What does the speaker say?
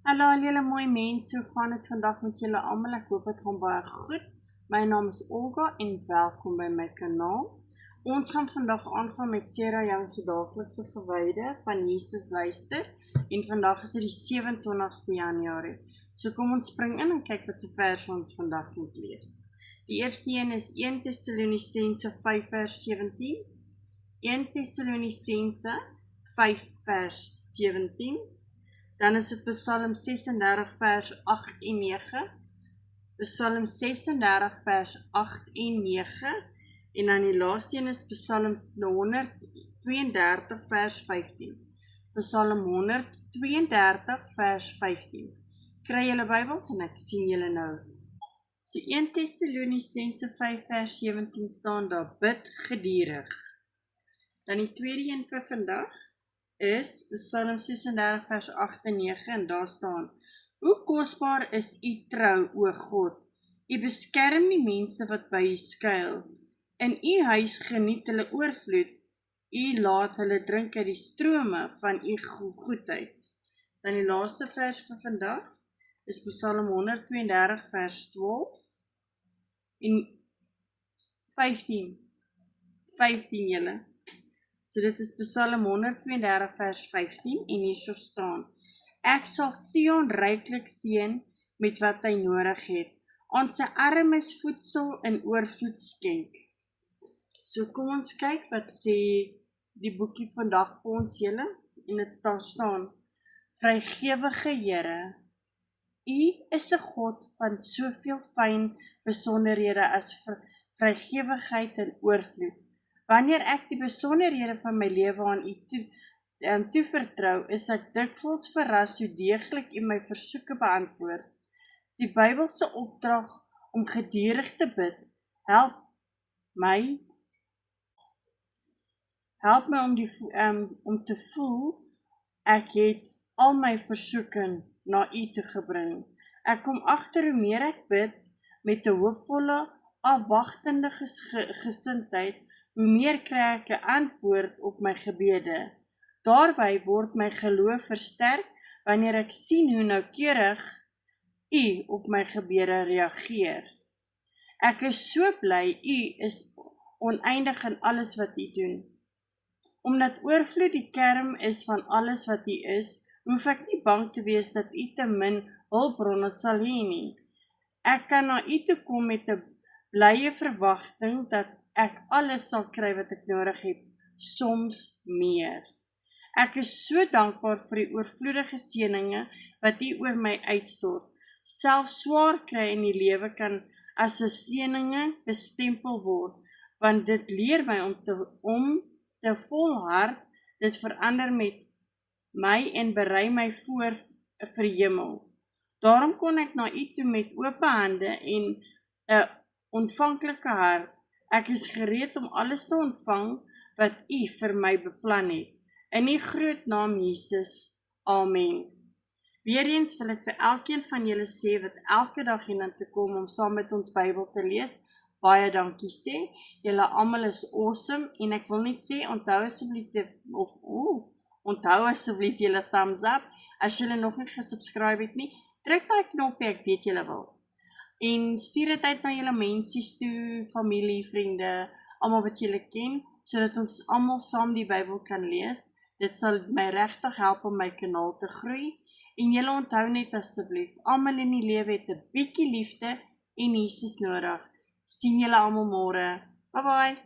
Hallo al julle mooi mense, hoe gaan het vandag met julle almal? Ek hoop het gaan baie goed. My naam is Olga en welkom by my kanaal. Ons gaan vandag aangaan met Sarah Young se daaglikse gewyde van Jesus luister en vandag is dit die 27ste Januarie. So kom ons spring in en kyk wat se vers ons vandag moet lees. Die eerste een is 1 Tessalonisense 5 vers 17. 1 Tessalonisense 5 vers 17. Dan is dit Psalm 36 vers 8 en 9, Psalm 36 vers 8 en 9, en dan die laaste een is Psalm 132 vers 15. Psalm 132 vers 15. Kry julle Bybels en ek sien julle nou. So 1 Tessalonisense 5 vers 17 staan daar, bid gedierig. Dan die tweede een vir vandag is Psalm 36 vers 8 en 9 en daar staan: Hoe kosbaar is u trou, o God, u beskerm die mense wat by u skuil, in u huis geniet hulle oorvloed, u laat hulle drink uit die strome van u goedheid. Dan die laaste vers vir vandag is Psalm 132 vers 12 en 15 julle. So dit is Psalm 132 vers 15 en hierso staan: Ek sal Sion ryklik seën met wat hy nodig het. Aan sy armes voedsel in oorvloed skenk. So kom ons kyk wat sê die boekie vandag vir ons julle en dit staan: Vrygewige Here, u is 'n God van soveel fyn besonderhede as vrygewigheid en oorvloed. Wanneer ek die besonderhede van my lewe aan u toevertrou, is ek dikwels verras hoe deeglik u my versoeke beantwoord. Die Bybelse opdrag om geduldig te bid, help my om te voel ek het al my versoeke na u toe gebring. Ek kom agter hoe meer ek bid met 'n hoopvolle, afwagtende gesindheid, hoe meer kry ek 'n antwoord op my gebede. Daarby word my geloof versterk wanneer ek sien hoe noukeurig u op my gebede reageer. Ek is so bly u is oneindig in alles wat u doen. Omdat oorvloed die kern is van alles wat u is, hoef ek nie bang te wees dat u te min hulpbronne sal hê nie. Ek kan na u toe kom met 'n blye verwagting dat ek alles sal kry wat ek nodig het, soms meer. Ek is so dankbaar vir die oorvloedige seëninge wat u oor my uitstort. Selfs swaar kry in die lewe kan as 'n seëninge bestempel word, want dit leer my om te volhard, dit verander met my en berei my voor vir hemel. Daarom kon ek na u toe met oop hande en 'n ontvanklike hart. Ek is gereed om alles te ontvang wat u vir my beplan het. In die groot naam Jesus. Amen. Weereens wil ek vir elkeen van julle sê wat elke dag hiernatoe kom om saam met ons Bybel te lees, baie dankie sê. Julle almal is awesome en ek wil net sê, onthou asseblief julle thumbs up. As julle nog nie gesubscribe het nie, druk daai knoppie, ek weet julle wil. En stuur dit uit na julle mensies toe, familie, vriende, almal wat julle ken, sodat ons almal saam die Bybel kan lees. Dit sal my regtig help om my kanaal te groei. En julle onthou net asseblief, almal in die lewe het 'n bietjie liefde en Jesus nodig. Sien julle almal môre. Bye bye.